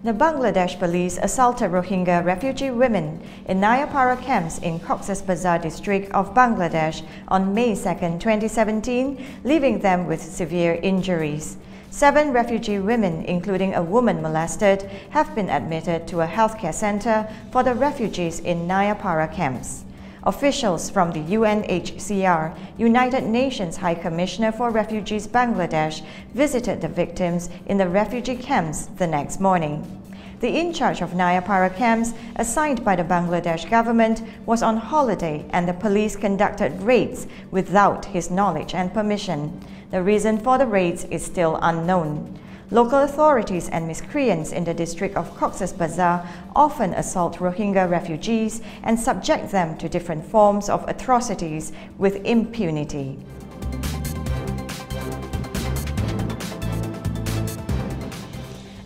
The Bangladesh police assaulted Rohingya refugee women in Naya Para Camps in Cox's Bazaar district of Bangladesh on May 2, 2017, leaving them with severe injuries. 7 refugee women, including a woman molested, have been admitted to a healthcare center for the refugees in Naya Para Camps. Officials from the UNHCR, United Nations High Commissioner for Refugees Bangladesh, visited the victims in the refugee camps the next morning. The in charge of Naya Para Camps, assigned by the Bangladesh government, was on holiday and the police conducted raids without his knowledge and permission. The reason for the raids is still unknown. Local authorities and miscreants in the district of Cox's Bazaar often assault Rohingya refugees and subject them to different forms of atrocities with impunity.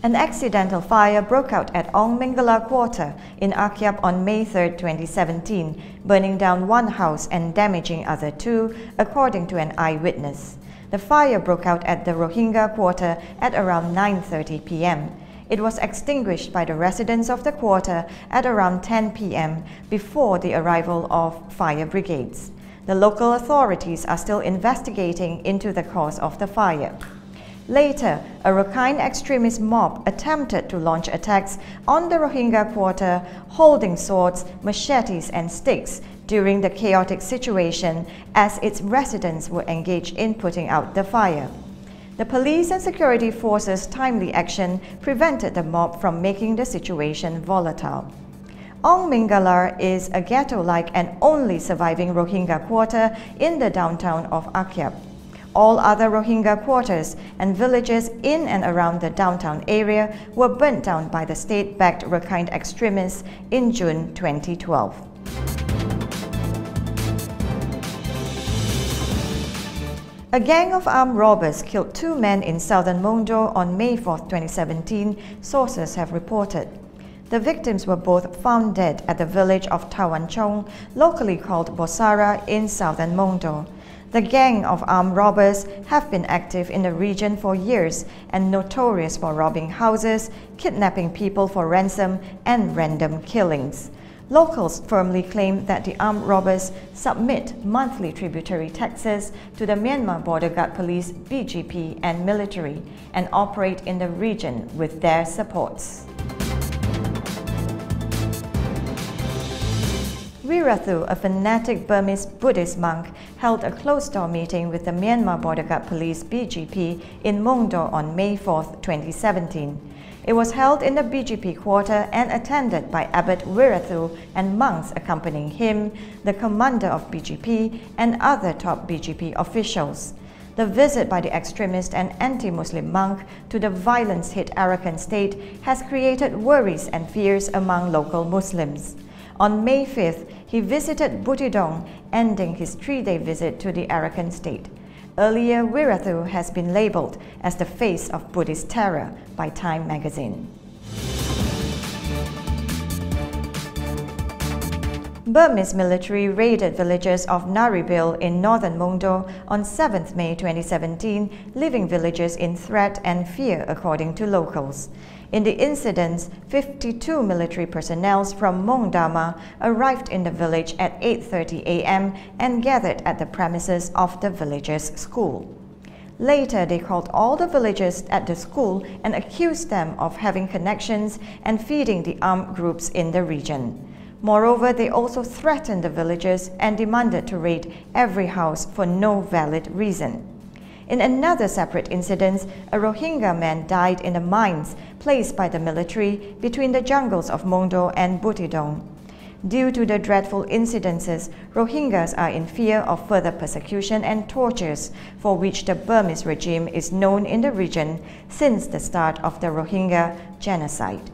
An accidental fire broke out at Ong Mingala Quarter in Akyab on May 3, 2017, burning down one house and damaging other 2, according to an eyewitness. The fire broke out at the Rohingya quarter at around 9:30 p.m. It was extinguished by the residents of the quarter at around 10 p.m. before the arrival of fire brigades. The local authorities are still investigating into the cause of the fire. Later, a Rakhine extremist mob attempted to launch attacks on the Rohingya quarter, holding swords, machetes and sticks during the chaotic situation as its residents were engaged in putting out the fire. The police and security forces' timely action prevented the mob from making the situation volatile. Ong Mingala is a ghetto-like and only surviving Rohingya quarter in the downtown of Akyab. All other Rohingya quarters and villages in and around the downtown area were burnt down by the state-backed Rakhine extremists in June 2012. A gang of armed robbers killed 2 men in southern Mongdo on May 4, 2017, sources have reported. The victims were both found dead at the village of Tawanchong, locally called Bazaar in southern Mongdo. The gang of armed robbers have been active in the region for years and notorious for robbing houses, kidnapping people for ransom, and random killings. Locals firmly claim that the armed robbers submit monthly tributary taxes to the Myanmar Border Guard Police (BGP) and military and operate in the region with their supports. Wirathu, a fanatic Burmese Buddhist monk, held a closed-door meeting with the Myanmar Border Guard Police (BGP) in Mongdo on May 4, 2017. It was held in the BGP quarter and attended by Abbot Wirathu and monks accompanying him, the commander of BGP, and other top BGP officials. The visit by the extremist and anti-Muslim monk to the violence-hit Arakan state has created worries and fears among local Muslims. On May 5th, he visited Butidong, ending his 3-day visit to the Arakan state. Earlier, Wirathu has been labeled as the face of Buddhist terror by Time magazine. Burmese military raided villages of Naribil in northern Mongdo on 7 May 2017, leaving villagers in threat and fear, according to locals. In the incidents, 52 military personnel from Mongdama arrived in the village at 8:30 a.m. and gathered at the premises of the village's school. Later, they called all the villagers at the school and accused them of having connections and feeding the armed groups in the region. Moreover, they also threatened the villagers and demanded to raid every house for no valid reason. In another separate incident, a Rohingya man died in the mines placed by the military between the jungles of Mongdo and Butidong. Due to the dreadful incidences, Rohingyas are in fear of further persecution and tortures, for which the Burmese regime is known in the region since the start of the Rohingya genocide.